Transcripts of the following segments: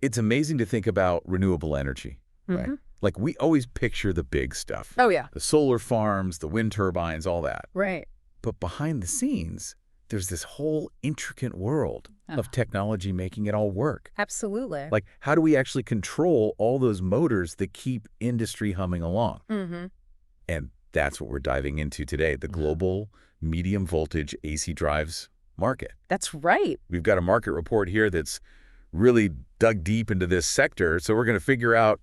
It's amazing to think about renewable energy, right? Like we always picture the big stuff. Oh, yeah. The solar farms, the wind turbines, all that. Right. But behind the scenes, there's this whole intricate world of technology making it all work. Absolutely. Like, how do we actually control all those motors that keep industry humming along? And that's what we're diving into today, the global medium voltage AC drives market. That's right. We've got a market report here that's really dug deep into this sector. So we're going to figure out,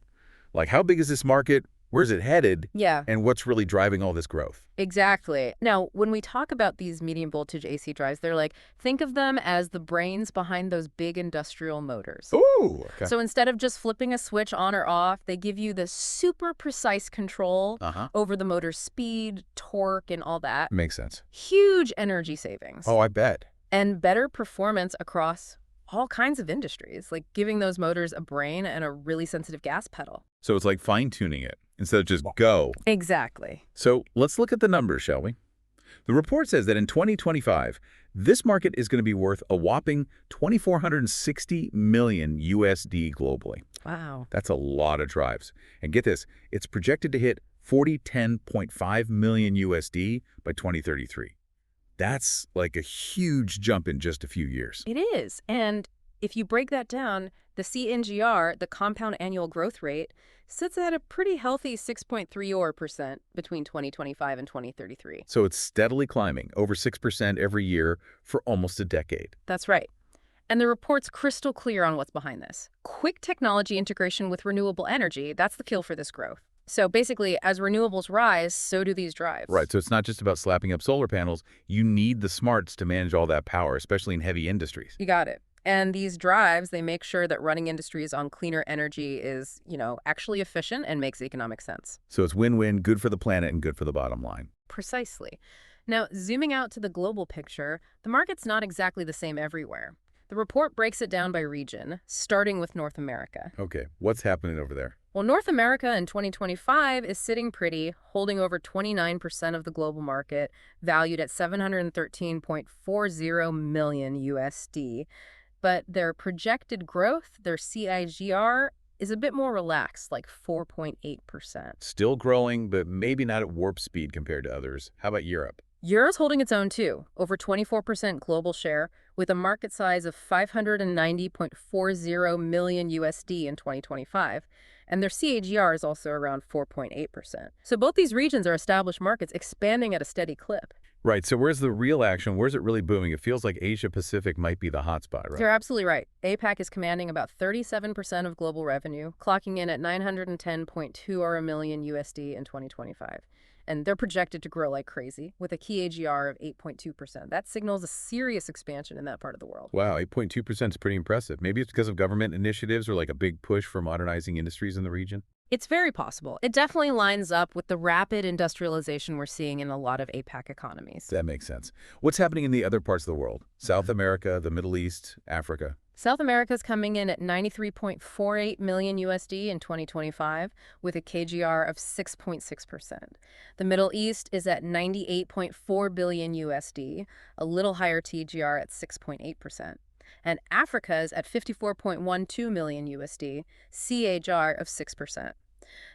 like, how big is this market? Where's it headed? Yeah. And what's really driving all this growth? Exactly. Now, when we talk about these medium voltage AC drives, they're like, think of them as the brains behind those big industrial motors. Ooh, okay. So instead of just flipping a switch on or off, they give you the super precise control over the motor's speed, torque, and all that. Makes sense. Huge energy savings. Oh, I bet. And better performance across all kinds of industries, like giving those motors a brain and a really sensitive gas pedal. So it's like fine-tuning it instead of just go. Exactly. So let's look at the numbers, shall we? The report says that in 2025, this market is going to be worth a whopping $2,460 million USD globally. Wow. That's a lot of drives. And get this, it's projected to hit 10.5 million USD by 2033. That's like a huge jump in just a few years. It is. And if you break that down, the CNGR, the compound annual growth rate, sits at a pretty healthy 6.3% between 2025 and 2033. So it's steadily climbing, over 6% every year for almost a decade. That's right. And the report's crystal clear on what's behind this. Quick technology integration with renewable energy, that's the kill for this growth. So basically, as renewables rise, so do these drives. Right, so it's not just about slapping up solar panels. You need the smarts to manage all that power, especially in heavy industries. You got it. And these drives, they make sure that running industries on cleaner energy is, actually efficient and makes economic sense. So it's win-win, good for the planet and good for the bottom line. Precisely. Now, zooming out to the global picture, the market's not exactly the same everywhere. The report breaks it down by region, starting with North America. Okay, what's happening over there? Well, North America in 2025 is sitting pretty, holding over 29% of the global market, valued at $713.40 million USD. But their projected growth, their CIGR, is a bit more relaxed, like 4.8%. Still growing, but maybe not at warp speed compared to others. How about Europe? Euro's holding its own too, over 24% global share, with a market size of $590.40 million USD in 2025. And their CAGR is also around 4.8%. So both these regions are established markets expanding at a steady clip. Right, so where's the real action? Where's it really booming? It feels like Asia-Pacific might be the hotspot, right? You're absolutely right. APAC is commanding about 37% of global revenue, clocking in at $910.20 million USD in 2025. And they're projected to grow like crazy, with a CAGR of 8.2%. That signals a serious expansion in that part of the world. Wow, 8.2% is pretty impressive. Maybe it's because of government initiatives or like a big push for modernizing industries in the region? It's very possible. It definitely lines up with the rapid industrialization we're seeing in a lot of APAC economies. That makes sense. What's happening in the other parts of the world? South America, the Middle East, Africa? South America's coming in at $93.48 million USD in 2025, with a CAGR of 6.6%. The Middle East is at $98.4 billion USD, a little higher TGR at 6.8%. And Africa is at $54.12 million USD, CAGR of 6%.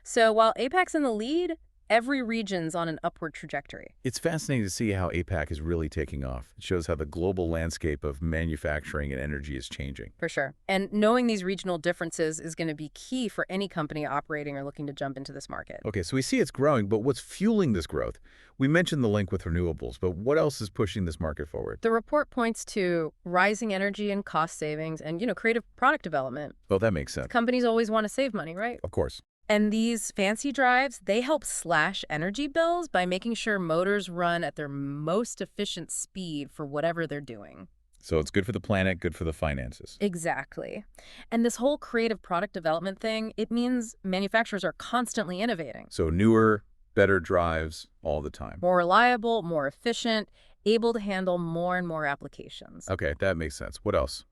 So while APAC's in the lead, every region's on an upward trajectory. It's fascinating to see how APAC is really taking off. It shows how the global landscape of manufacturing and energy is changing. For sure. And knowing these regional differences is going to be key for any company operating or looking to jump into this market. Okay, so we see it's growing, but what's fueling this growth? We mentioned the link with renewables, but what else is pushing this market forward? The report points to rising energy and cost savings and, creative product development. Well, that makes sense. Companies always want to save money, right? Of course. And these fancy drives, they help slash energy bills by making sure motors run at their most efficient speed for whatever they're doing. So it's good for the planet, good for the finances. Exactly. And this whole creative product development thing, it means manufacturers are constantly innovating. So newer, better drives all the time. More reliable, more efficient, able to handle more and more applications. Okay, that makes sense. What else?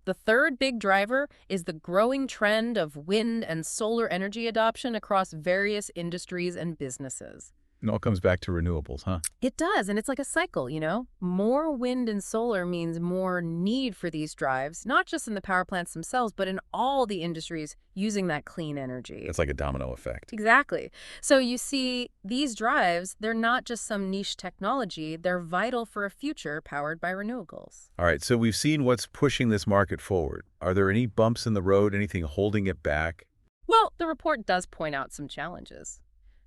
The third big driver is the growing trend of wind and solar energy adoption across various industries and businesses. It all comes back to renewables, huh? It does, and it's like a cycle, you know? More wind and solar means more need for these drives, not just in the power plants themselves, but in all the industries using that clean energy. It's like a domino effect. Exactly. So you see, these drives, they're not just some niche technology, they're vital for a future powered by renewables. All right, so we've seen what's pushing this market forward. Are there any bumps in the road, anything holding it back? Well, the report does point out some challenges.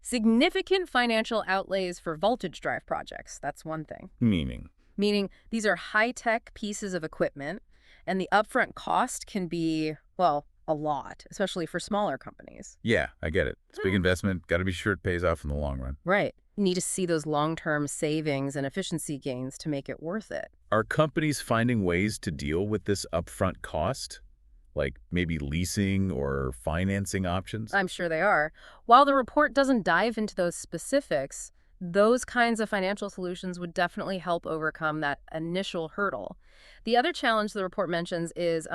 Significant financial outlays for voltage drive projects, that's one thing. Meaning? Meaning these are high-tech pieces of equipment, and the upfront cost can be, well, a lot, especially for smaller companies. Yeah, I get it. It's a big investment. Got to be sure it pays off in the long run. Right. You need to see those long-term savings and efficiency gains to make it worth it. Are companies finding ways to deal with this upfront cost? Like maybe leasing or financing options? I'm sure they are. While the report doesn't dive into those specifics, those kinds of financial solutions would definitely help overcome that initial hurdle. The other challenge the report mentions is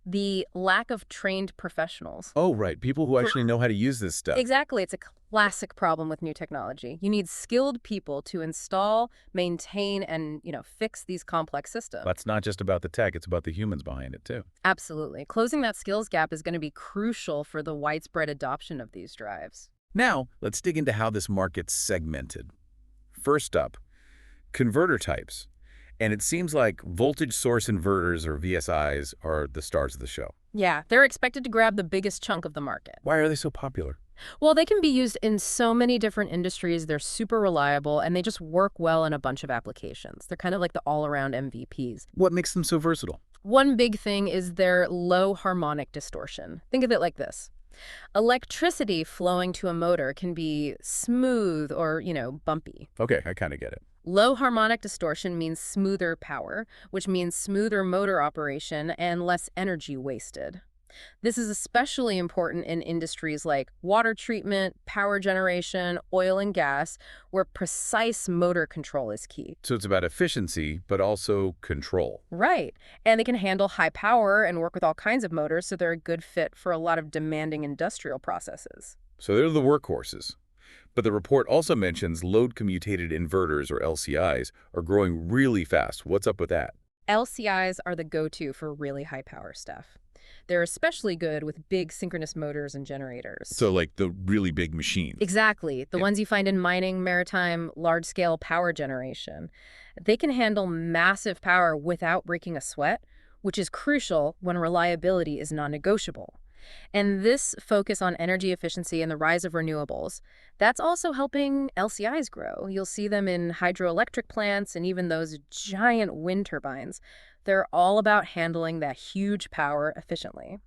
the lack of trained professionals. Oh, right. People who For actually know how to use this stuff. Exactly. It's a classic problem with new technology. You need skilled people to install, maintain, and, fix these complex systems. That's not just about the tech. It's about the humans behind it, too. Absolutely. Closing that skills gap is going to be crucial for the widespread adoption of these drives. Now, let's dig into how this market's segmented. First up, converter types. And it seems like voltage source inverters, or VSIs, are the stars of the show. Yeah, they're expected to grab the biggest chunk of the market. Why are they so popular? Well, they can be used in so many different industries. They're super reliable, and they just work well in a bunch of applications. They're kind of like the all-around MVPs. What makes them so versatile? One big thing is their low harmonic distortion. Think of it like this. Electricity flowing to a motor can be smooth or, bumpy. Okay, I kind of get it. Low harmonic distortion means smoother power, which means smoother motor operation and less energy wasted. This is especially important in industries like water treatment, power generation, oil and gas, where precise motor control is key. So it's about efficiency, but also control. Right. And they can handle high power and work with all kinds of motors, so they're a good fit for a lot of demanding industrial processes. So they're the workhorses. But the report also mentions load-commutated inverters, or LCIs, are growing really fast. What's up with that? LCIs are the go-to for really high power stuff. They're especially good with big synchronous motors and generators. So like the really big machines. Exactly. The Yeah. ones you find in mining, maritime, large-scale power generation. They can handle massive power without breaking a sweat, which is crucial when reliability is non-negotiable. And this focus on energy efficiency and the rise of renewables, that's also helping LCIs grow. You'll see them in hydroelectric plants and even those giant wind turbines. They're all about handling that huge power efficiently.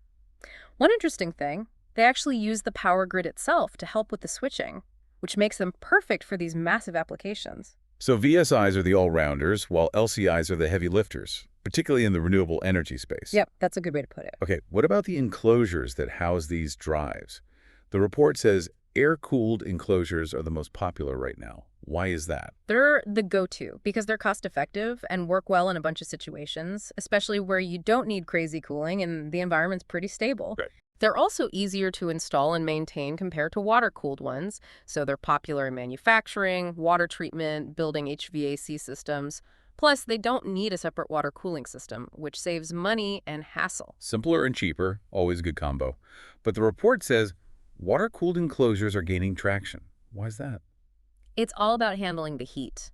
One interesting thing, they actually use the power grid itself to help with the switching, which makes them perfect for these massive applications. So VSIs are the all-rounders, while LCIs are the heavy lifters, particularly in the renewable energy space. Yep, that's a good way to put it. Okay, what about the enclosures that house these drives? The report says air-cooled enclosures are the most popular right now. Why is that? They're the go-to because they're cost-effective and work well in a bunch of situations, especially where you don't need crazy cooling and the environment's pretty stable. Right. They're also easier to install and maintain compared to water-cooled ones, so they're popular in manufacturing, water treatment, building HVAC systems. Plus, they don't need a separate water cooling system, which saves money and hassle. Simpler and cheaper, always a good combo. But the report says water-cooled enclosures are gaining traction. Why is that? It's all about handling the heat.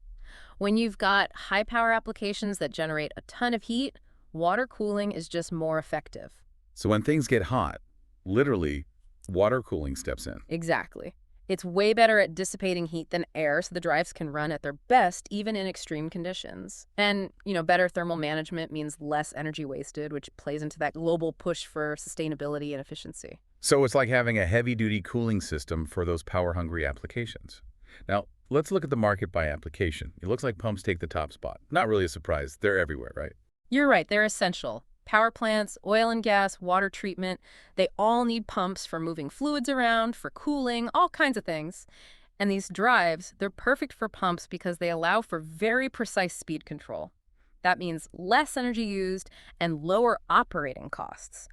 When you've got high-power applications that generate a ton of heat, water cooling is just more effective. So when things get hot, literally, water cooling steps in. Exactly. It's way better at dissipating heat than air, so the drives can run at their best even in extreme conditions. And, better thermal management means less energy wasted, which plays into that global push for sustainability and efficiency. So it's like having a heavy-duty cooling system for those power-hungry applications. Now, let's look at the market by application. It looks like pumps take the top spot. Not really a surprise. They're everywhere, right? You're right, they're essential. Power plants, oil and gas, water treatment, they all need pumps for moving fluids around, for cooling, all kinds of things. And these drives, they're perfect for pumps because they allow for very precise speed control. That means less energy used and lower operating costs,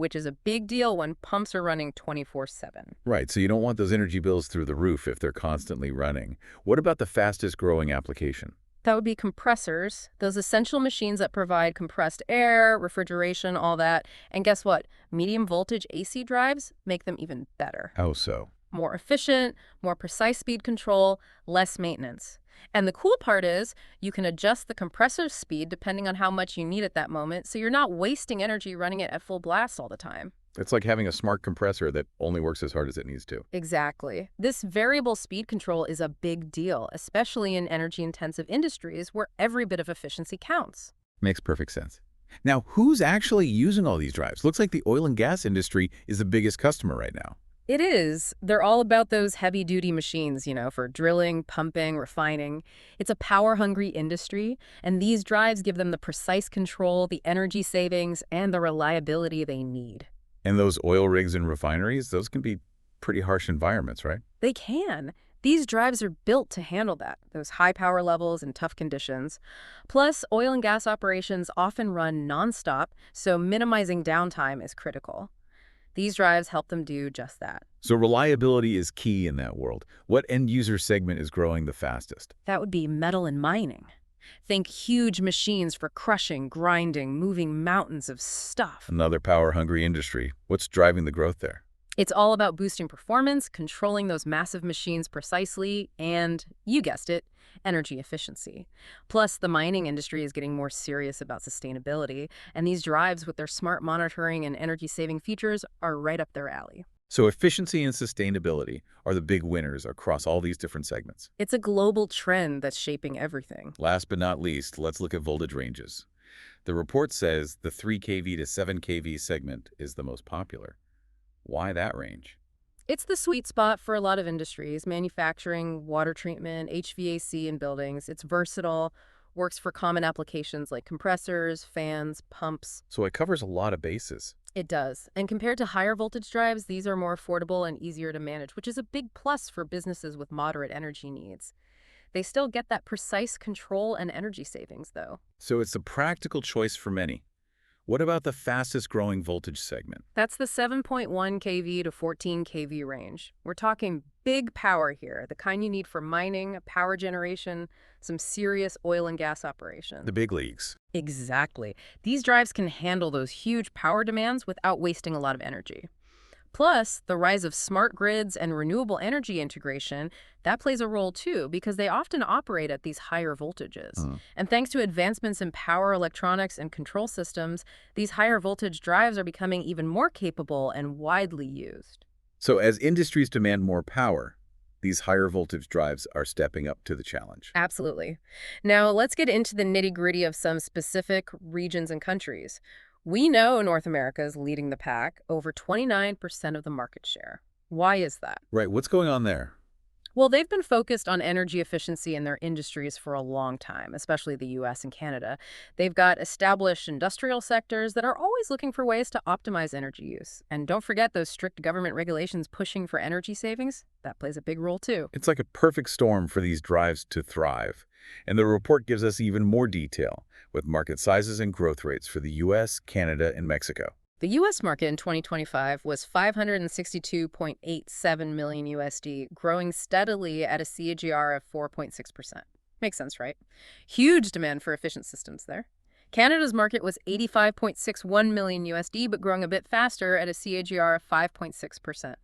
which is a big deal when pumps are running 24/7. Right, so you don't want those energy bills through the roof if they're constantly running. What about the fastest growing application? That would be compressors, those essential machines that provide compressed air, refrigeration, all that. And guess what? Medium voltage AC drives make them even better. How so? More efficient, more precise speed control, less maintenance. And the cool part is you can adjust the compressor speed depending on how much you need at that moment, so you're not wasting energy running it at full blast all the time. It's like having a smart compressor that only works as hard as it needs to. Exactly. This variable speed control is a big deal, especially in energy-intensive industries where every bit of efficiency counts. Makes perfect sense. Now, who's actually using all these drives? Looks like the oil and gas industry is the biggest customer right now. It is. They're all about those heavy-duty machines, for drilling, pumping, refining. It's a power-hungry industry, and these drives give them the precise control, the energy savings, and the reliability they need. And those oil rigs and refineries, those can be pretty harsh environments, right? They can. These drives are built to handle that, those high power levels and tough conditions. Plus, oil and gas operations often run nonstop, so minimizing downtime is critical. These drives help them do just that. So reliability is key in that world. What end user segment is growing the fastest? That would be metal and mining. Think huge machines for crushing, grinding, moving mountains of stuff. Another power-hungry industry. What's driving the growth there? It's all about boosting performance, controlling those massive machines precisely, and, you guessed it, energy efficiency. Plus, the mining industry is getting more serious about sustainability, and these drives with their smart monitoring and energy-saving features are right up their alley. So efficiency and sustainability are the big winners across all these different segments. It's a global trend that's shaping everything. Last but not least, let's look at voltage ranges. The report says the 3 kV to 7 kV segment is the most popular. Why that range? It's the sweet spot for a lot of industries: manufacturing, water treatment, HVAC in buildings. It's versatile, works for common applications like compressors, fans, pumps. So it covers a lot of bases. It does. And compared to higher voltage drives, these are more affordable and easier to manage, which is a big plus for businesses with moderate energy needs. They still get that precise control and energy savings, though. So it's a practical choice for many. What about the fastest growing voltage segment? That's the 7.1 kV to 14 kV range. We're talking big power here, the kind you need for mining, power generation, some serious oil and gas operations. The big leagues. Exactly. These drives can handle those huge power demands without wasting a lot of energy. Plus, the rise of smart grids and renewable energy integration, that plays a role too, because they often operate at these higher voltages. And thanks to advancements in power electronics and control systems, these higher voltage drives are becoming even more capable and widely used. So as industries demand more power, these higher voltage drives are stepping up to the challenge. Absolutely. Now, let's get into the nitty-gritty of some specific regions and countries. We know North America is leading the pack, over 29% of the market share. Why is that? Right, what's going on there? Well, they've been focused on energy efficiency in their industries for a long time, especially the US and Canada. They've got established industrial sectors that are always looking for ways to optimize energy use. And don't forget those strict government regulations pushing for energy savings. That plays a big role too. It's like a perfect storm for these drives to thrive. And the report gives us even more detail, with market sizes and growth rates for the US, Canada, and Mexico. The U.S. market in 2025 was 562.87 million USD, growing steadily at a CAGR of 4.6%. Makes sense, right? Huge demand for efficient systems there. Canada's market was 85.61 million USD, but growing a bit faster at a CAGR of 5.6%.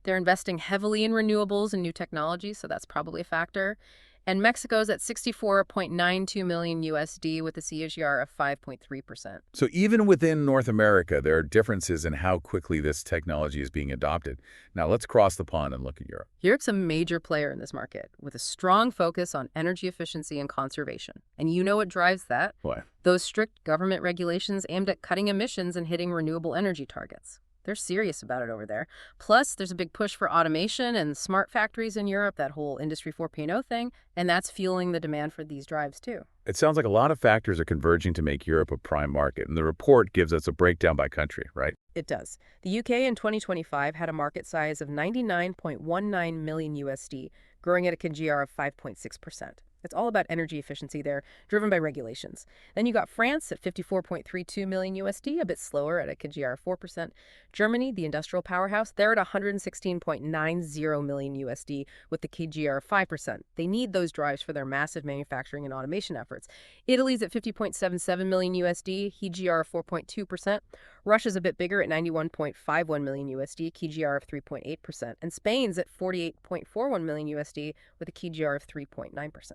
They're investing heavily in renewables and new technology, so that's probably a factor. And Mexico's at 64.92 million USD with a CAGR of 5.3%. So even within North America, there are differences in how quickly this technology is being adopted. Now let's cross the pond and look at Europe. Europe's a major player in this market, with a strong focus on energy efficiency and conservation. And you know what drives that? What? Those strict government regulations aimed at cutting emissions and hitting renewable energy targets. They're serious about it over there. Plus, there's a big push for automation and smart factories in Europe, that whole Industry 4.0 thing, and that's fueling the demand for these drives too. It sounds like a lot of factors are converging to make Europe a prime market, and the report gives us a breakdown by country, right? It does. The UK in 2025 had a market size of 99.19 million USD, growing at a CAGR of 5.6%. It's all about energy efficiency there, driven by regulations. Then you got France at 54.32 million USD, a bit slower at a KGR of 4%. Germany, the industrial powerhouse, they're at 116.90 million USD with the KGR of 5%. They need those drives for their massive manufacturing and automation efforts. Italy's at 50.77 million USD, KGR of 4.2%. Russia's a bit bigger at 91.51 million USD, KGR of 3.8%. And Spain's at 48.41 million USD with a KGR of 3.9%.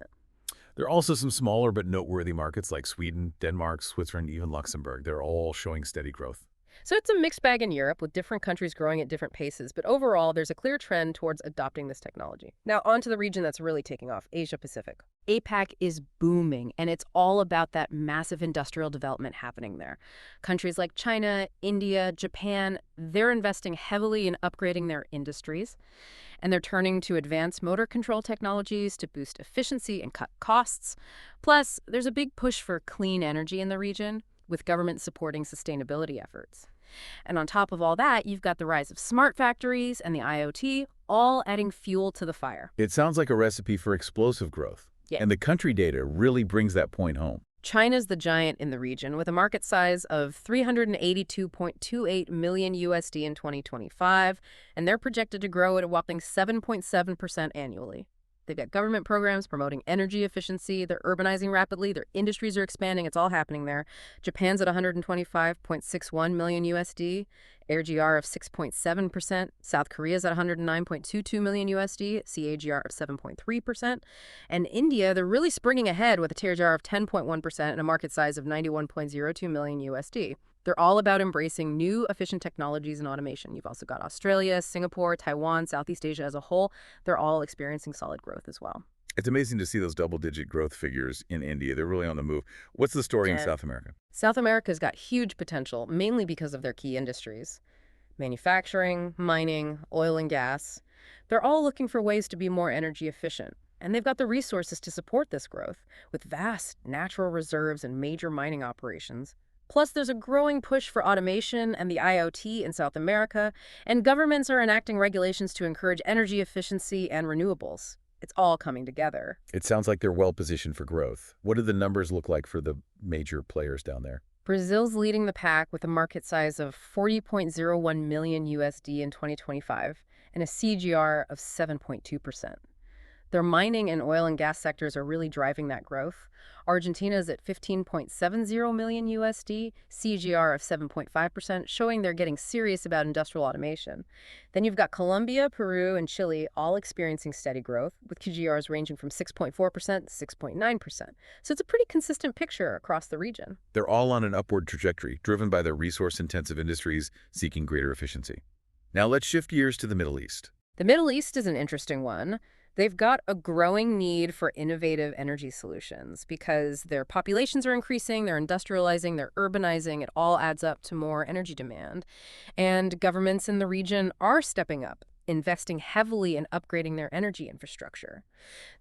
There are also some smaller but noteworthy markets like Sweden, Denmark, Switzerland, even Luxembourg. They're all showing steady growth. So it's a mixed bag in Europe, with different countries growing at different paces, but overall, there's a clear trend towards adopting this technology. Now, on to the region that's really taking off, Asia Pacific. APAC is booming, and it's all about that massive industrial development happening there. Countries like China, India, Japan, they're investing heavily in upgrading their industries, and they're turning to advanced motor control technologies to boost efficiency and cut costs. Plus, there's a big push for clean energy in the region, with government supporting sustainability efforts. And on top of all that, you've got the rise of smart factories and the IoT, all adding fuel to the fire. It sounds like a recipe for explosive growth. Yeah. And the country data really brings that point home. China's the giant in the region, with a market size of 382.28 million USD in 2025, and they're projected to grow at a whopping 7.7% annually. They've got government programs promoting energy efficiency. They're urbanizing rapidly. Their industries are expanding. It's all happening there. Japan's at 125.61 million USD, AGR of 6.7%. South Korea's at 109.22 million USD, CAGR of 7.3%. And India, they're really springing ahead with a CAGR of 10.1% and a market size of 91.02 million USD. They're all about embracing new efficient technologies and automation. You've also got Australia, Singapore, Taiwan, Southeast Asia as a whole. They're all experiencing solid growth as well. It's amazing to see those double-digit growth figures in India. They're really on the move. What's the story in Yeah. South America? South America's got huge potential, mainly because of their key industries. Manufacturing, mining, oil and gas. They're all looking for ways to be more energy efficient. And they've got the resources to support this growth, with vast natural reserves and major mining operations. Plus, there's a growing push for automation and the IoT in South America, and governments are enacting regulations to encourage energy efficiency and renewables. It's all coming together. It sounds like they're well-positioned for growth. What do the numbers look like for the major players down there? Brazil's leading the pack with a market size of 40.01 million USD in 2025 and a CGR of 7.2%. Their mining and oil and gas sectors are really driving that growth. Argentina is at 15.70 million USD, CGR of 7.5%, showing they're getting serious about industrial automation. Then you've got Colombia, Peru, and Chile all experiencing steady growth, with QGRs ranging from 6.4% to 6.9%. So it's a pretty consistent picture across the region. They're all on an upward trajectory, driven by their resource-intensive industries seeking greater efficiency. Now let's shift gears to the Middle East. The Middle East is an interesting one. They've got a growing need for innovative energy solutions because their populations are increasing, they're industrializing, they're urbanizing. It all adds up to more energy demand. And governments in the region are stepping up, investing heavily in upgrading their energy infrastructure.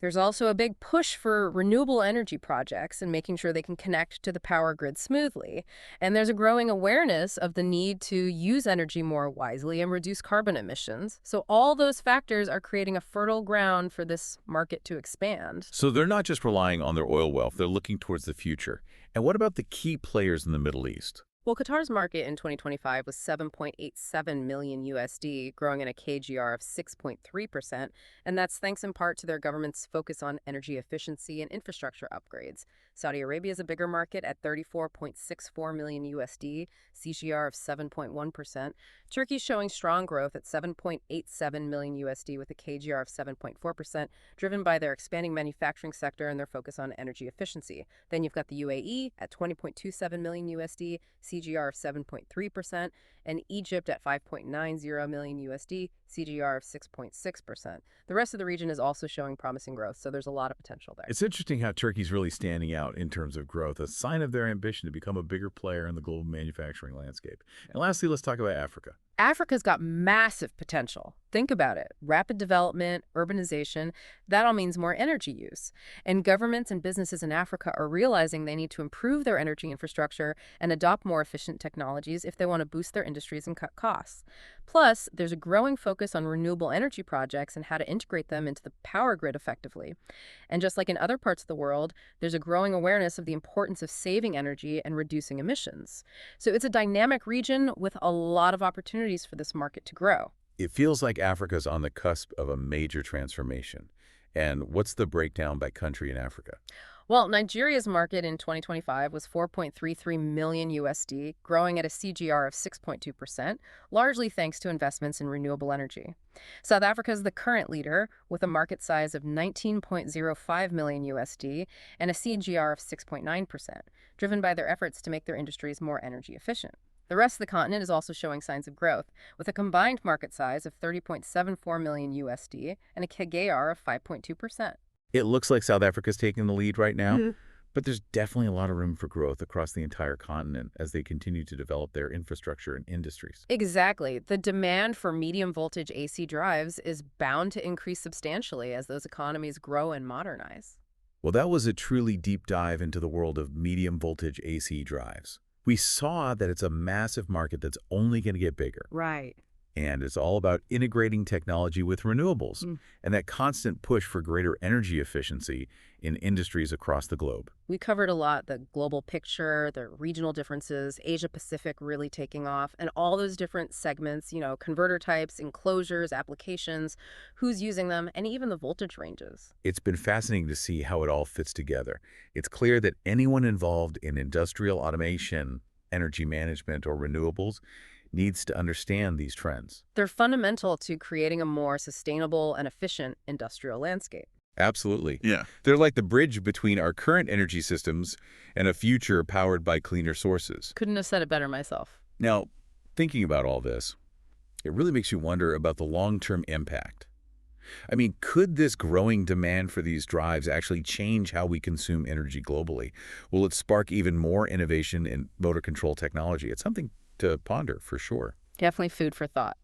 There's also a big push for renewable energy projects and making sure they can connect to the power grid smoothly. And there's a growing awareness of the need to use energy more wisely and reduce carbon emissions. So all those factors are creating a fertile ground for this market to expand. So they're not just relying on their oil wealth, they're looking towards the future. And what about the key players in the Middle East? Well, Qatar's market in 2025 was 7.87 million USD, growing at a KGR of 6.3%, and that's thanks in part to their government's focus on energy efficiency and infrastructure upgrades. Saudi Arabia is a bigger market at 34.64 million USD, CGR of 7.1%. Turkey's showing strong growth at 7.87 million USD with a KGR of 7.4%, driven by their expanding manufacturing sector and their focus on energy efficiency. Then you've got the UAE at 20.27 million USD, CGR of 7.3%, and Egypt at 5.90 million USD, CGR of 6.6%. The rest of the region is also showing promising growth, so there's a lot of potential there. It's interesting how Turkey's really standing out in terms of growth, a sign of their ambition to become a bigger player in the global manufacturing landscape. And lastly, let's talk about Africa. Africa's got massive potential. Think about it. Rapid development, urbanization, that all means more energy use. And governments and businesses in Africa are realizing they need to improve their energy infrastructure and adopt more efficient technologies if they want to boost their industries and cut costs. Plus, there's a growing focus on renewable energy projects and how to integrate them into the power grid effectively. And just like in other parts of the world, there's a growing awareness of the importance of saving energy and reducing emissions. So it's a dynamic region with a lot of opportunities for this market to grow. It feels like Africa's on the cusp of a major transformation. And what's the breakdown by country in Africa? Well, Nigeria's market in 2025 was 4.33 million USD, growing at a CGR of 6.2%, largely thanks to investments in renewable energy. South Africa is the current leader with a market size of 19.05 million USD and a CGR of 6.9%, driven by their efforts to make their industries more energy efficient. The rest of the continent is also showing signs of growth, with a combined market size of 30.74 million USD and a CAGR of 5.2%. It looks like South Africa's taking the lead right now, Mhm. but there's definitely a lot of room for growth across the entire continent as they continue to develop their infrastructure and industries. Exactly. The demand for medium voltage AC drives is bound to increase substantially as those economies grow and modernize. Well, that was a truly deep dive into the world of medium voltage AC drives. We saw that it's a massive market that's only going to get bigger. Right. And it's all about integrating technology with renewables and that constant push for greater energy efficiency in industries across the globe. We covered a lot, the global picture, the regional differences, Asia Pacific really taking off, and all those different segments, converter types, enclosures, applications, who's using them, and even the voltage ranges. It's been fascinating to see how it all fits together. It's clear that anyone involved in industrial automation, energy management, or renewables needs to understand these trends. They're fundamental to creating a more sustainable and efficient industrial landscape. Absolutely. Yeah. They're like the bridge between our current energy systems and a future powered by cleaner sources. Couldn't have said it better myself. Now, thinking about all this, it really makes you wonder about the long-term impact. I mean, could this growing demand for these drives actually change how we consume energy globally? Will it spark even more innovation in motor control technology? It's something to ponder for sure. Definitely food for thought.